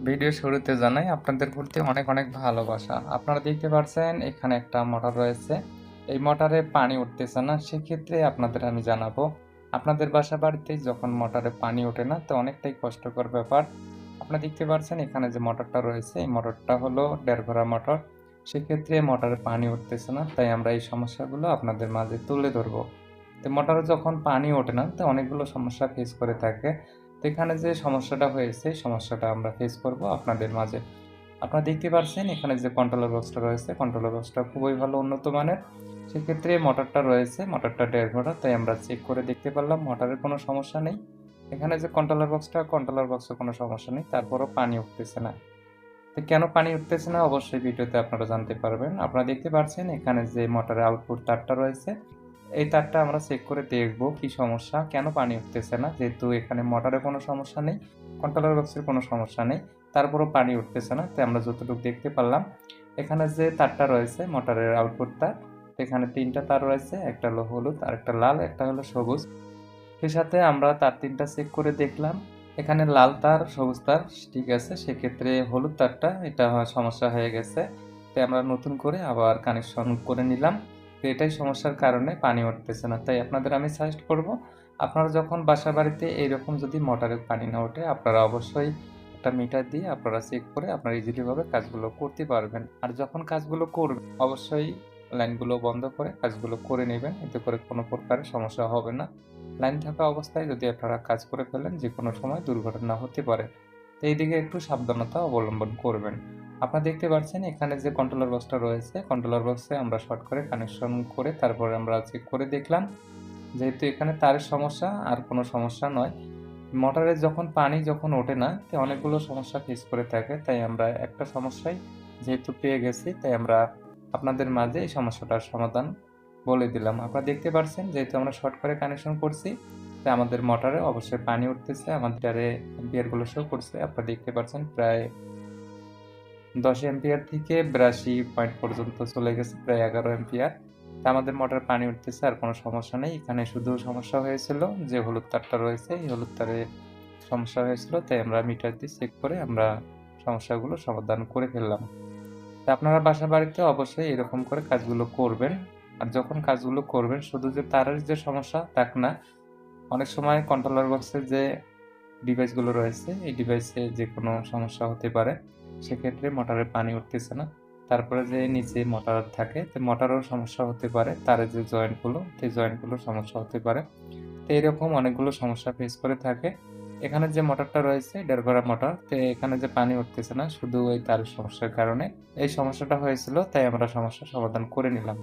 Video শুরুতে জানাই আপনাদের প্রতি অনেক অনেক ভালোবাসা। আপনারা দেখতে পাচ্ছেন এখানে একটা মোটর রয়েছে। এই মোটরে পানি উঠতেছে না, সেক্ষেত্রে আপনাদের আমি জানাবো। আপনাদের বাসা বাড়িতে যখন মোটরে পানি ওঠে না, তো অনেকটাই কষ্টকর ব্যাপার। আপনারা দেখতে পাচ্ছেন এখানে যে মোটরটা রয়েছে, এই মোটরটা হলো 1.5 ঘোড়া মোটর। সেক্ষেত্রে মোটরে পানি উঠতেছে না, তাই আমরা এই সমস্যাগুলো আপনাদের মাঝে তুলে ধরবো। তো মোটরে যখন পানি ওঠে না, তো অনেকগুলো সমস্যা ফেস করে থাকে। তো এখানে যে সমস্যাটা হয়েছে, সমস্যাটা আমরা ফেস করব আপনাদের মাঝে। আপনারা দেখতে পাচ্ছেন এখানে যে কন্ট্রোলার বক্সটা রয়েছে, কন্ট্রোলার বক্সটা খুবই ভালো, উন্নত মানের। সেক্ষেত্রে মোটরটা রয়েছে, মোটরটা 1.5 ঘন্টা, তাই আমরা চেক করে দেখতে পারলাম মোটরের কোনো সমস্যা নেই। এখানে যে কন্ট্রোলার বক্সটা, কন্ট্রোলার বক্সে কোনো সমস্যা নেই, তারপরও পানি উঠতেছে না। তো কেন পানি উঠতেছে না অবশ্যই ভিডিওতে আপনারা জানতে পারবেন। আপনারা দেখতে পাচ্ছেন এখানে যে মোটরের আউটপুট তারটা রয়েছে, এই তারটা আমরা চেক করে দেখব কি সমস্যা, কেন পানি উঠতেছে না। যেহেতু এখানে মোটরে কোনো সমস্যা নেই, কন্ট্রোলার বক্সের কোনো সমস্যা নেই, তারপরও পানি উঠতেছে না। তো আমরা যতটুকু দেখতে পারলাম, এখানে যে তারটা রয়েছে মোটরের আউটপুট তার, এখানে 3টা তার রয়েছে, একটা হলো হলুদ, আর একটা লাল, একটা হলো সবুজ। সেই সাথে আমরা তার 3টা চেক করে দেখলাম, এখানে লাল তার, সবুজ তার ঠিক আছে, সেক্ষেত্রে হলুদ তারটা এটা সমস্যা হয়ে গেছে। তাই আমরা নতুন করে আবার কানেকশন করে নিলাম। তো এটাই সমস্যার কারণে পানি উঠতেছে না। তাই আপনাদের আমি সাজেস্ট করব, আপনারা যখন বাসা বাড়িতে এইরকম যদি মোটরে পানি না ওঠে, আপনারা অবশ্যই একটা মিটার দিয়ে আপনারা চেক করে আপনারা ইজিলিভাবে কাজগুলো করতে পারবেন। আর যখন কাজগুলো করবেন অবশ্যই লাইনগুলো বন্ধ করে কাজগুলো করে নেবেন, এতে করে কোনো প্রকারের সমস্যা হবে না। লাইন থাকা অবস্থায় যদি আপনারা কাজ করে ফেলেন, যে কোনো সময় দুর্ঘটনা হতে পারে। তো এই দিকে একটু সাবধানতা অবলম্বন করবেন। আপনারা দেখতে পাচ্ছেন এখানে যে কন্ট্রোলার বক্সটা রয়েছে, কন্ট্রোলার বক্সে আমরা শর্ট করে কানেকশন করে তারপরে আমরা চেক করে দেখলাম। যেহেতু এখানে তারের সমস্যা, আর কোনো সমস্যা নয়। মোটরে যখন পানি যখন ওঠে না, তো অনেকগুলো সমস্যা ফেস করে থাকে। তাই আমরা একটা সমস্যাই যেহেতু পেয়ে গেছি, তাই আমরা আপনাদের মাঝে এই সমস্যাটার সমাধান বলে দিলাম। আপনারা দেখতে পাচ্ছেন যেহেতু আমরা শর্ট করে কানেকশন করছি, তাই আমাদের মোটরে অবশ্যই পানি উঠতেছে, আমাদের এম্পিয়ারগুলো শো করছে। আপনারা দেখতে পাচ্ছেন প্রায় 10 এম্পিয়ার থেকে 82 পয়েন্ট পর্যন্ত চলে গেছে, প্রায় 11 এম্পিয়ার। তা আমাদের মোটরে পানি উঠতেছে, আর কোনো সমস্যা নেই। এখানে শুধু সমস্যা হয়েছিল যে হলুদ তারটা রয়েছে, এই হলুদ তারে সমস্যা হয়েছিল, তাই আমরা মিটার দিয়ে চেক করে আমরা সমস্যাগুলো সমাধান করে ফেললাম। তা আপনারা বাসা বাড়িতে অবশ্যই এরকম করে কাজগুলো করবেন। আর যখন কাজগুলো করবেন, শুধু যে তারের যে সমস্যা তা না, অনেক সময় কন্ট্রোলার বক্সের যে ডিভাইসগুলো রয়েছে, এই ডিভাইসে যে কোনো সমস্যা হতে পারে। সেক্ষেত্রে মোটরে পানি উঠতেছে না। তারপরে যে নিচে মোটর থাকে, তো মোটরেও সমস্যা হতে পারে, তারের যে জয়েন্টগুলো, সেই জয়েন্টগুলোর সমস্যা হতে পারে। তো এরকম অনেকগুলো সমস্যা ফেস করে থাকে। এখানে যে মোটরটা রয়েছে 1.5 ঘোড়া মোটর, তো এখানে যে পানি উঠতেছে না শুধু ওই তারের সমস্যার কারণে এই সমস্যাটা হয়েছিল, তাই আমরা সমস্যার সমাধান করে নিলাম।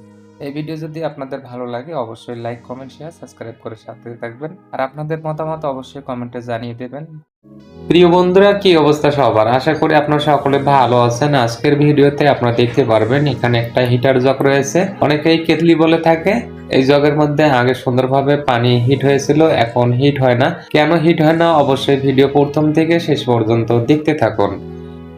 এই ভিডিও যদি আপনাদের ভালো লাগে অবশ্যই লাইক, কমেন্ট, শেয়ার, সাবস্ক্রাইব করে সাথে থাকবেন। আর আপনাদের মতামত অবশ্যই কমেন্টে জানিয়ে দেবেন। প্রিয় বন্ধুরা, কি অবস্থা সবার? আশা করি আপনারা সকলে ভালো আছেন। আজকের ভিডিওতে আপনারা দেখতে পারবেন এখানে একটা হিটার জগ রয়েছে, অনেকেই কেতলি বলে থাকে। এই জগের মধ্যে আগে সুন্দরভাবে পানি হিট হয়েছিল, এখন হিট হয় না। কেন হিট হয় না অবশ্যই ভিডিও প্রথম থেকে শেষ পর্যন্ত দেখতে থাকুন।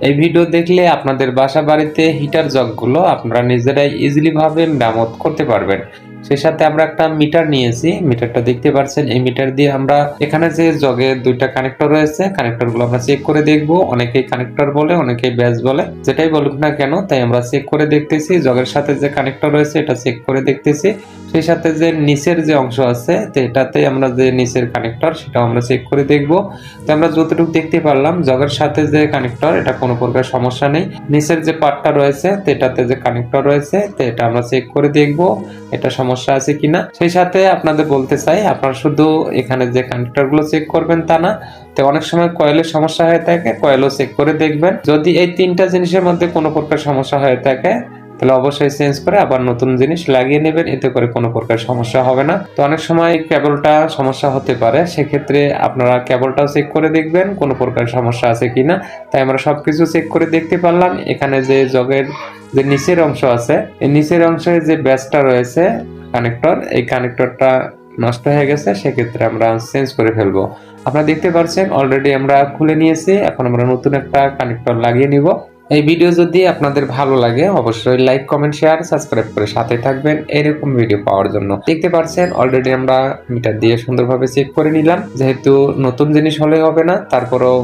এই ভিডিও দেখলে আপনাদের বাসা বাড়িতে হিটার জগগুলো আপনারা নিজেরাই ইজিলি ভাবে মেরামত করতে পারবেন। সেই সাথে আমরা একটা মিটার নিয়েছি, মিটারটা দেখতে পাচ্ছেন। এই মিটার দিয়ে আমরা এখানে যে জগে 2টা কানেক্টর রয়েছে, কানেক্টরগুলো আমরা চেক করে দেখব। অনেকেই কানেক্টর বলে, অনেকেই ব্যাস বলে, যেটাই বলুক না কেন, তাই আমরা চেক করে দেখতেছি। জগের সাথে যে কানেক্টর রয়েছে এটা চেক করে দেখতেছি। সেই সাথে যে নিচের যে অংশ আছে, তো এটাতে আমরা যে নিচের কানেক্টর সেটাও আমরা চেক করে দেখব। তো আমরা যতটুকু দেখতে পারলাম, জগের সাথে যে কানেক্টর এটা কোনো প্রকার সমস্যা নেই। নিচের যে পার্টটা রয়েছে, তো এটাতে যে কানেক্টর রয়েছে, তো এটা আমরা চেক করে দেখব এটা সমস্যা আছে কিনা। সেই সাথে আপনাদের বলতে চাই, আপনারা শুধু এখানে যে কানেক্টর গুলো চেক করবেন তা না, তো অনেক সময় কয়েলের সমস্যা হয়ে থাকে, কয়েলও চেক করে দেখবেন। যদি এই 3টা জিনিসের মধ্যে কোনো প্রকার সমস্যা হয়ে থাকে, তাহলে অবশ্যই চেঞ্জ করে আবার নতুন জিনিস লাগিয়ে নেবেন, এতে করে কোনো প্রকার সমস্যা হবে না। তো অনেক সময় কেবলটা সমস্যা হতে পারে, সেক্ষেত্রে আপনারা কেবলটাও চেক করে দেখবেন কোনো প্রকার সমস্যা আছে কিনা। তাই আমরা সবকিছু চেক করে দেখতে পারলাম। এখানে যে জগের যে নিচের অংশ আছে, এই নিচের অংশে যে ব্যাসটা রয়েছে কানেক্টর, এই কানেক্টরটা নষ্ট হয়ে গেছে, সেক্ষেত্রে আমরা চেঞ্জ করে ফেলবো। আপনারা দেখতে পাচ্ছেন অলরেডি আমরা খুলে নিয়েছি, এখন আমরা নতুন একটা কানেক্টর লাগিয়ে নিব। এই ভিডিও যদি আপনাদের ভালো লাগে অবশ্যই লাইক, কমেন্ট, শেয়ার, সাবস্ক্রাইব করে সাথে থাকবেন এরকম ভিডিও পাওয়ার জন্য। দেখতে পাচ্ছেন অলরেডি আমরা মিটার দিয়ে সুন্দরভাবে চেক করে নিলাম। যেহেতু নতুন জিনিস হলে হবে না, তারপরেও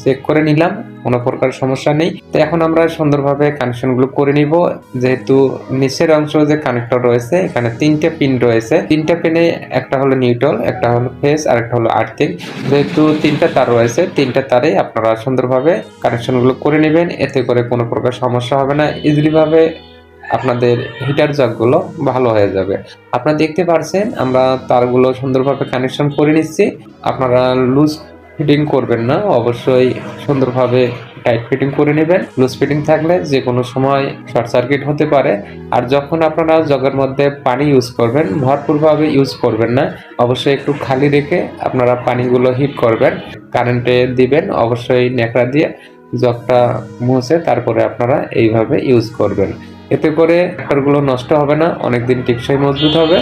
চেক করে নিলাম, কোনো প্রকার সমস্যা নেই। তো এখন আমরা সুন্দরভাবে কানেকশনগুলো করে নিব। যেহেতু নিচের অংশ যে কানেক্টর রয়েছে, এখানে 3টে পিন রয়েছে। 3টা পিনে একটা হলো নিউট্রাল, একটা হলো ফেজ আর একটা হলো আর্থিং। যেহেতু 3টা তার রয়েছে, 3টা তারেই আপনারা সুন্দরভাবে কানেকশনগুলো করে নেবেন। এতে করে কোনো প্রকার সমস্যা হবে না। ইজিলি ভাবে আপনাদের হিটার জগগুলো ভালো হয়ে যাবে। আপনারা দেখতে পাচ্ছেন আমরা তারগুলো সুন্দরভাবে কানেকশন করে নিচ্ছি। আপনারা লুজ ফিটিং করবেন না, অবশ্যই সুন্দরভাবে টাইট ফিটিং করে নেবেন। লুজ ফিটিং থাকলে যে কোনো সময় শর্ট সার্কিট হতে পারে। আর যখন আপনারা জগের মধ্যে পানি ইউজ করবেন, ভরপুরভাবে ইউজ করবেন না, অবশ্যই একটু খালি রেখে আপনারা পানিগুলো হিট করবেন, কারেন্টে দিবেন। অবশ্যই ন্যাকড়া দিয়ে জগটা মুছে তারপরে আপনারা এইভাবে ইউজ করবেন। এতে করে ট্রাক্টরগুলো নষ্ট হবে না, অনেকদিন টেকসই মজবুত হবে।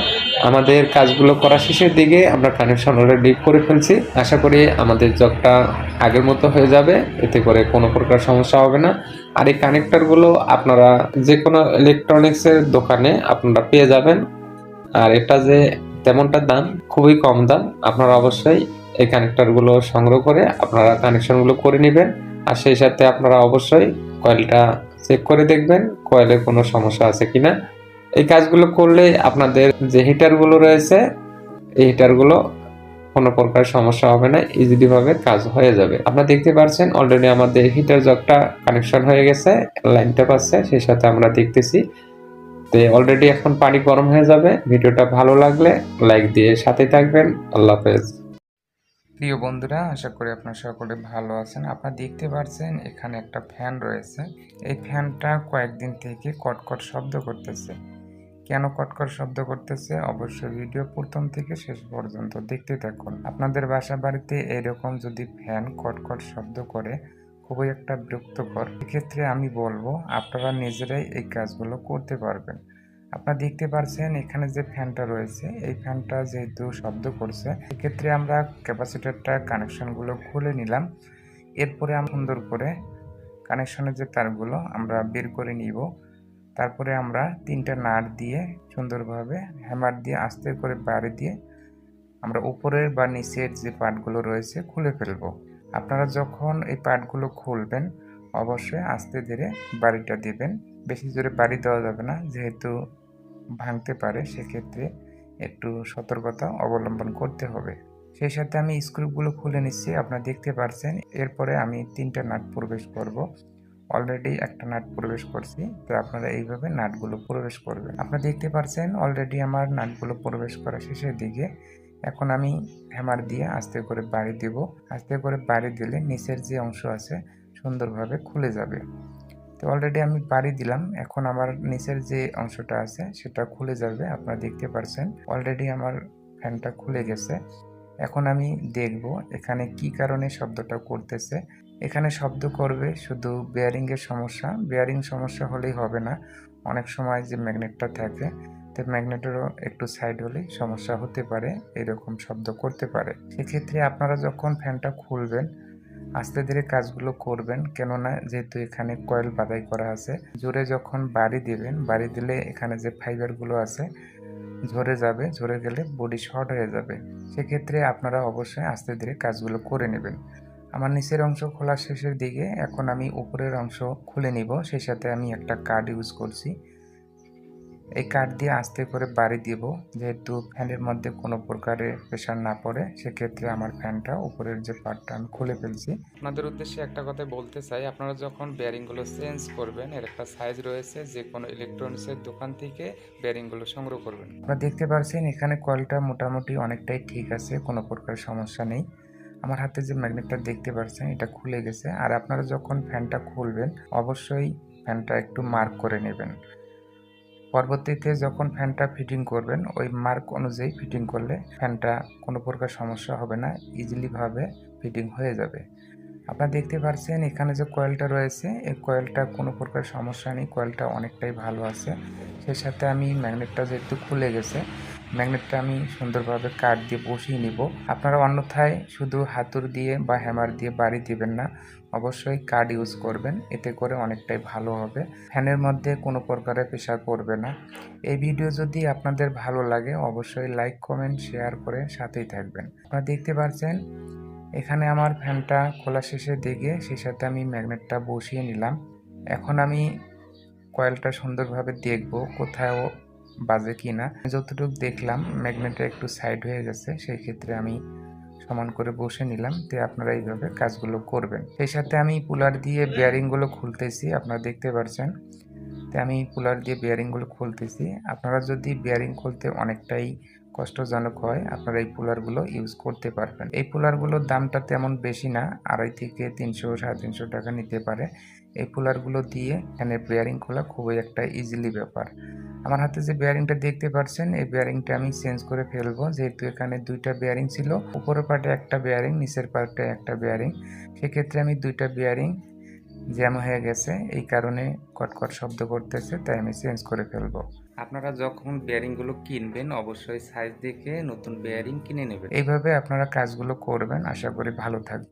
আমাদের কাজগুলো করা শেষের দিকে আমরা কানেকশন অলরেডি করে ফেলছি। আশা করি আমাদের জগটা আগের মতো হয়ে যাবে, এতে করে কোনো প্রকার সমস্যা হবে না। আর এই কানেক্টরগুলো আপনারা যে কোনো ইলেকট্রনিক্সের দোকানে আপনারা পেয়ে যাবেন। আর এটা যে তেমনটা দাম, খুবই কম দাম। আপনারা অবশ্যই এই কানেক্টরগুলো সংগ্রহ করে আপনারা কানেকশনগুলো করে নেবেন। আর সেই সাথে আপনারা অবশ্যই কয়েলটা চেক করে দেখবেন কয়েলের কোনো সমস্যা আছে কিনা। এই কাজগুলো করলে আপনাদের যে হিটারগুলো রয়েছে, এই হিটারগুলো কোনো প্রকার সমস্যা হবে না, ইজিলি ভাবে কাজ হয়ে যাবে। আপনারা দেখতে পাচ্ছেন অলরেডি আমাদের হিটার জগটা কানেকশন হয়ে গেছে, লাইনটা পাচ্ছে, সেই সাথে আমরা দেখতেছি। তো অলরেডি এখন পানি গরম হয়ে যাবে। ভিডিওটা ভালো লাগলে লাইক দিয়ে সাথে থাকবেন। আল্লাহ হাফেজ। প্রিয় বন্ধুরা, আশা করি আপনারা সকলে ভালো আছেন। আপনারা দেখতে পাচ্ছেন এখানে একটা ফ্যান রয়েছে। এই ফ্যানটা কয়েকদিন থেকে কটকট শব্দ করতেছে। কেন কটকট শব্দ করতেছে অবশ্যই ভিডিও প্রথম থেকে শেষ পর্যন্ত দেখতে থাকুন। আপনাদের বাসা বাড়িতে এরকম যদি ফ্যান কটকট শব্দ করে, খুবই একটা বিরক্তকর, এক্ষেত্রে আমি বলবো আপনারা নিজেরাই এই কাজগুলো করতে পারবেন। আপনারা দেখতে পাচ্ছেন এখানে যে ফ্যানটা রয়েছে, এই ফ্যানটা যেহেতু শব্দ করছে, এক্ষেত্রে আমরা ক্যাপাসিটরটা কানেকশনগুলো খুলে নিলাম। এরপরে আমরা সুন্দর করে কানেকশনের যে তারগুলো আমরা বের করে নিব। তারপরে আমরা 3টা নাট দিয়ে সুন্দরভাবে হ্যামার দিয়ে আস্তে করে বাড়ি দিয়ে আমরা উপরের বা নিচের যে পার্টগুলো রয়েছে খুলে ফেলবো। আপনারা যখন এই পার্টগুলো খুলবেন অবশ্যই আস্তে ধীরে বাড়িটা দিবেন। বেশি জোরে বাড়ি দেওয়া যাবে না, যেহেতু ভাঙতে পারে, সেক্ষেত্রে একটু সতর্কতা অবলম্বন করতে হবে। সেই সাথে আমি স্ক্রুগুলো খুলে নিচ্ছি, আপনারা দেখতে পাচ্ছেন। এরপরে আমি 3টা নাট প্রবেশ করব। অলরেডি একটা নাট প্রবেশ করছি, তো আপনারা এইভাবে নাটগুলো প্রবেশ করবেন। আপনারা দেখতে পাচ্ছেন অলরেডি আমার নাটগুলো প্রবেশ করা শেষের দিকে। এখন আমি হ্যামার দিয়ে আস্তে করে বাড়ি দেব। আস্তে করে বাড়ি দিলে নিচের যে অংশ আছে সুন্দরভাবে খুলে যাবে। তো অলরেডি আমি বাড়ি দিলাম, এখন আমার নিচের যে অংশটা আছে সেটা খুলে যাবে। আপনারা দেখতে পাচ্ছেন অলরেডি আমার ফ্যানটা খুলে গেছে। এখন আমি দেখব এখানে কি কারণে শব্দটা করতেছে। এখানে শব্দ করবে শুধু বেয়ারিংয়ের সমস্যা। বেয়ারিং সমস্যা হলেই হবে না, অনেক সময় যে ম্যাগনেটটা থাকে, তো ম্যাগনেটেরও একটু সাইড হলেই সমস্যা হতে পারে, এরকম শব্দ করতে পারে। সেক্ষেত্রে আপনারা যখন ফ্যানটা খুলবেন আস্তে ধীরে কাজগুলো করবেন, কেননা যেহেতু এখানে কয়েল বাঁধাই করা আছে। জোরে যখন বাড়ি দিবেন, বাড়ি দিলে এখানে যে ফাইবারগুলো আছে ঝরে যাবে, ঝরে গেলে বডি শর্ট হয়ে যাবে। সেক্ষেত্রে আপনারা অবশ্যই আস্তে ধীরে কাজগুলো করে নেবেন। আমার নিচের অংশ খোলা শেষের দিকে, এখন আমি উপরের অংশ খুলে নিব। সেই সাথে আমি একটা কার্ড ইউজ করছি, এই কাঠ দিয়ে আস্তে করে বাড়ি দিব, যেহেতু ফ্যানের মধ্যে কোনো প্রকারের প্রেশার না পড়ে। সেক্ষেত্রে আমার ফ্যানটা উপরের যে পার্টটা আমি খুলে ফেলছি। আপনাদের উদ্দেশ্যে একটা কথা বলতে চাই, আপনারা যখন বেয়ারিংগুলো চেঞ্জ করবেন, এর একটা সাইজ রয়েছে, যে কোনো ইলেকট্রনিক্সের দোকান থেকে বেয়ারিংগুলো সংগ্রহ করবেন। আপনারা দেখতে পাচ্ছেন এখানে কয়েলটা মোটামুটি অনেকটাই ঠিক আছে, কোনো প্রকার সমস্যা নেই। আমার হাতে যে ম্যাগনেটটা দেখতে পাচ্ছেন এটা খুলে গেছে। আর আপনারা যখন ফ্যানটা খুলবেন অবশ্যই ফ্যানটা একটু মার্ক করে নেবেন। পরবর্তীতে যখন ফ্যানটা ফিটিং করবেন ওই মার্ক অনুযায়ী ফিটিং করলে ফ্যানটা কোনো প্রকার সমস্যা হবে না, ইজিলিভাবে ফিটিং হয়ে যাবে। আপনারা দেখতে পাচ্ছেন এখানে যে কয়েলটা রয়েছে, এই কয়েলটা কোনো প্রকার সমস্যা নেই, কয়েলটা অনেকটাই ভালো আছে। সেই সাথে আমি ম্যাগনেটটা যেহেতু খুলে গেছে, ম্যাগনেটটা আমি সুন্দরভাবে কাঠ দিয়ে বসিয়ে নিব। আপনারা অন্যথায় শুধু হাতুড় দিয়ে বা হ্যামার দিয়ে বাড়ি দিবেন না, অবশ্যই কাঠ ইউজ করবেন, এতে করে অনেকটাই ভালো হবে। ফ্যানের মধ্যে কোনো প্রকারের প্রেশার পড়বে না। এই ভিডিও যদি আপনাদের ভালো লাগে অবশ্যই লাইক কমেন্ট শেয়ার করে সাথেই থাকবেন। আপনারা দেখতে পাচ্ছেন এখানে আমার ফ্যানটা খোলা শেষের দিকে, সেই সাথে আমি ম্যাগনেটটা বসিয়ে নিলাম। এখন আমি কয়েলটা সুন্দরভাবে দেখব কোথাও বাজে কিনা। যতটুকু দেখলাম ম্যাগনেটটা একটু সাইড হয়ে গেছে, সেই ক্ষেত্রে আমি সমান করে বসে নিলাম। তো আপনারা এইভাবে কাজগুলো করবেন। সেই সাথে আমি পুলার দিয়ে বেয়ারিংগুলো খুলতেছি, আপনারা দেখতে পাচ্ছেন। তো আমি পুলার দিয়ে বেয়ারিংগুলো খুলতেছি। আপনারা যদি বেয়ারিং খুলতে অনেকটাই কষ্টজনক হয়, আপনারা এই পুলারগুলো ইউজ করতে পারবেন। এই পুলারগুলোর দামটা তেমন বেশি না, 250 থেকে 300 350 টাকা নিতে পারে। এই পুলারগুলো দিয়ে এখানে বেয়ারিং খোলা খুবই একটা ইজিলি ব্যাপার। আমার হাতে যে বেয়ারিংটা দেখতে পাচ্ছেন, এই বেয়ারিংটা আমি চেঞ্জ করে ফেলবো, যেহেতু এখানে দুইটা বেয়ারিং ছিল, উপরের পার্টে একটা বেয়ারিং, নিচের পার্টে একটা বেয়ারিং। সেক্ষেত্রে আমি দুইটা বেয়ারিং জ্যাম হয়ে গেছে, এই কারণে কটকট শব্দ করতেছে, তাই আমি চেঞ্জ করে ফেলবো। আপনারা যখন বেয়ারিংগুলো কিনবেন অবশ্যই সাইজ দেখে নতুন বেয়ারিং কিনে নেবেন। এইভাবে আপনারা কাজগুলো করবেন, আশা করি ভালো থাকবে।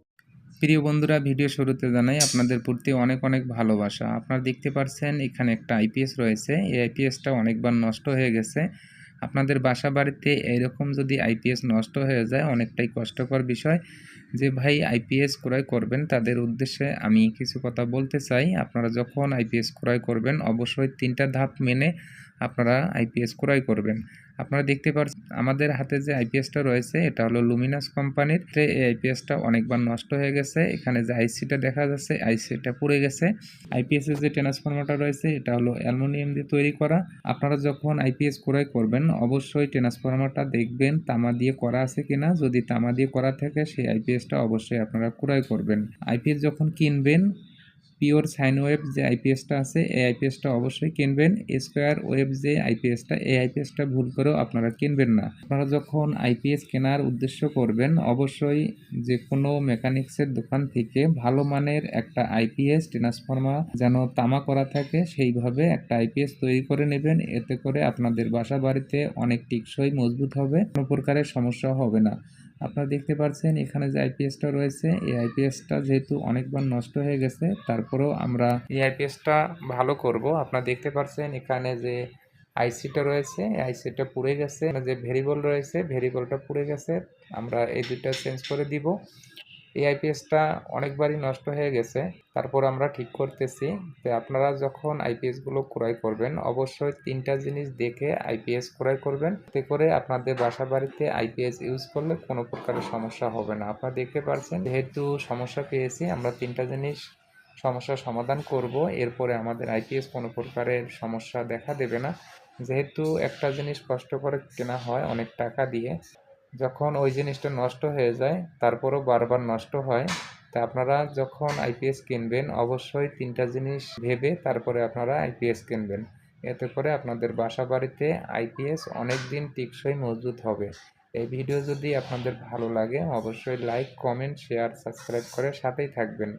প্রিয় বন্ধুরা, ভিডিও শুরুতে জানাই আপনাদের প্রতি অনেক অনেক ভালোবাসা। আপনারা দেখতে পাচ্ছেন এখানে একটা আইপিএস রয়েছে। এই আইপিএসটা অনেকবার নষ্ট হয়ে গেছে। আপনাদের বাসা বাড়িতে এইরকম যদি আইপিএস নষ্ট হয়ে যায় অনেকটাই কষ্টকর বিষয়। যে ভাই আইপিএস ক্রয় করবেন তাদের উদ্দেশ্যে আমি কিছু কথা বলতে চাই। আপনারা যখন আইপিএস ক্রয় করবেন অবশ্যই 3টা ধাপ মেনে আপনারা আইপিএস ক্রয় করবেন। আপনারা দেখতে পাচ্ছেন আমাদের হাতে যে আইপিএসটা রয়েছে এটা হলো লুমিনাস কোম্পানির। এই আইপিএসটা অনেকবার নষ্ট হয়ে গেছে। এখানে যে আইসিটা দেখা যাচ্ছে আইসিটা পুড়ে গেছে। আইপিএস এর যে ট্রান্সফরমারটা রয়েছে এটা হলো অ্যালুমিনিয়াম দিয়ে তৈরি করা। আপনারা যখন আইপিএস ক্রয় করবেন অবশ্যই ট্রান্সফরমারটা দেখবেন তামা দিয়ে করা আছে কিনা। যদি তামা দিয়ে করা থাকে সেই আইপিএসটা অবশ্যই আপনারা ক্রয় করবেন। আইপিএস যখন কিনবেন পিওর সাইন ওয়েভ যে আইপিএসটা আছে এই আইপিএসটা অবশ্যই কিনবেন। স্কোয়ার ওয়েভ যে আইপিএসটা এই আইপিএসটা ভুল করেও আপনারা কিনবেন না। আপনারা যখন আইপিএস কেনার উদ্দেশ্য করবেন অবশ্যই যে কোনো মেকানিক্সের দোকান থেকে ভালো মানের একটা আইপিএস ট্রান্সফরমার যেন তামা করা থাকে সেইভাবে একটা আইপিএস তৈরি করে নেবেন। এতে করে আপনাদের বাসা বাড়িতে অনেক টেকসই মজবুত হবে, কোনো প্রকারের সমস্যা হবে না। আপনারা দেখতে পাচ্ছেন এখানে যে আইপিএসটা রয়েছে এই আইপিএসটা যেহেতু অনেকবার নষ্ট হয়ে গেছে তারপরেও আমরা এই আইপিএসটা ভালো করব। আপনারা দেখতে পাচ্ছেন এখানে যে আইসিটা রয়েছে এই আইসিটা পুড়ে গেছে, যে ভেরিয়েবল রয়েছে ভেরিয়েবলটা পুড়ে গেছে, আমরা এই দুইটা চেঞ্জ করে দিব। এই আইপিএসটা অনেকবারই নষ্ট হয়ে গেছে, তারপর আমরা ঠিক করতেছি। তো আপনারা যখন আইপিএসগুলো ক্রয় করবেন অবশ্যই 3টা জিনিস দেখে আইপিএস ক্রয় করবেন, এতে করে আপনাদের বাসা বাড়িতে আইপিএস ইউজ করলে কোনো প্রকারের সমস্যা হবে না। আপনারা দেখতে পাচ্ছেন যেহেতু সমস্যা পেয়েছি আমরা 3টা জিনিস সমস্যার সমাধান করব, এরপরে আমাদের আইপিএস কোনো প্রকারের সমস্যা দেখা দেবে না। যেহেতু একটা জিনিস কষ্ট করে কেনা হয় অনেক টাকা দিয়ে, যখন ওই জিনিসটা নষ্ট হয়ে যায় তারপরও বারবার নষ্ট হয়। তা আপনারা যখন আইপিএস কিনবেন অবশ্যই 3টা জিনিস ভেবে তারপরে আপনারা আইপিএস কিনবেন। এতে করে আপনাদের বাসা বাড়িতে আইপিএস অনেক দিন টেকসই মজবুত হবে। এই ভিডিও যদি আপনাদের ভালো লাগে অবশ্যই লাইক কমেন্ট শেয়ার সাবস্ক্রাইব করে সাথেই থাকবেন।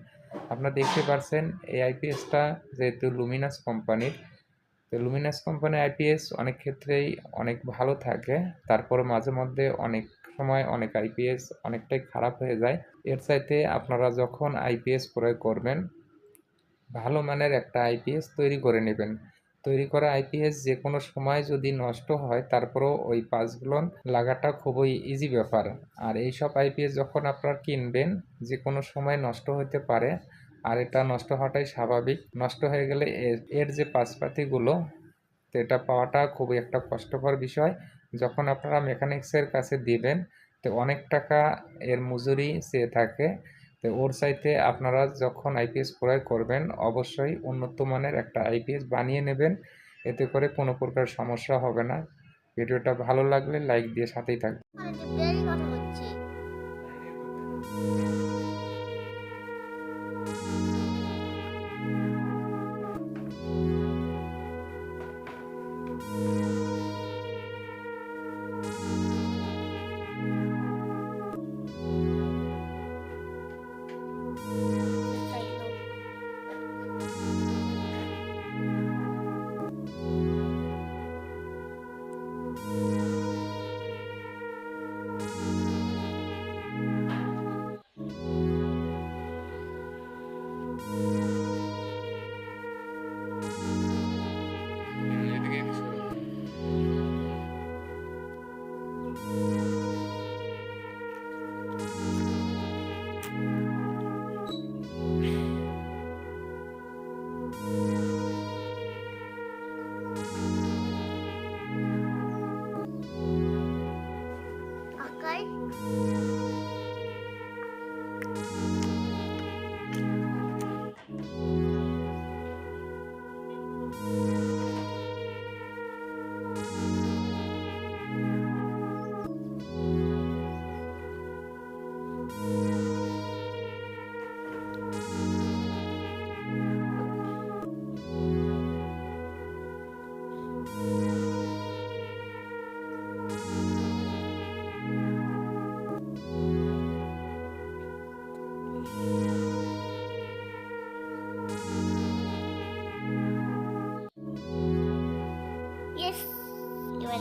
আপনারা দেখতে পাচ্ছেন এই আইপিএসটা যেহেতু লুমিনাস কোম্পানির, তো লুমিনাস কোম্পানির আইপিএস অনেক ক্ষেত্রেই অনেক ভালো থাকে, তারপরে মাঝে মধ্যে অনেক সময় অনেক আইপিএস অনেকটাই খারাপ হয়ে যায়। এর চাইতে আপনারা যখন আইপিএস ক্রয় করবেন ভালো মানের একটা আইপিএস তৈরি করে নেবেন। তৈরি করা আইপিএস যে কোনো সময় যদি নষ্ট হয় তারপরেও ওই পার্টসগুলো লাগাটা খুবই ইজি ব্যাপার। আর এইসব আইপিএস যখন আপনারা কিনবেন যে কোনো সময় নষ্ট হতে পারে, আর এটা নষ্ট হওয়াটাই স্বাভাবিক। নষ্ট হয়ে গেলে এর যে পার্টসপাতিগুলো তো এটা পাওয়াটা খুবই একটা কষ্টকর বিষয়। যখন আপনারা মেকানিক্সের কাছে দিবেন তো অনেক টাকা এর মজুরি চেয়ে থাকে। তো ওর চাইতে আপনারা যখন আইপিএস ক্রয় করবেন অবশ্যই উন্নত মানের একটা আইপিএস বানিয়ে নেবেন, এতে করে কোনো প্রকার সমস্যা হবে না। ভিডিওটা ভালো লাগলে লাইক দিয়ে সাথেই থাকবেন।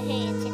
হয়ে গেছে।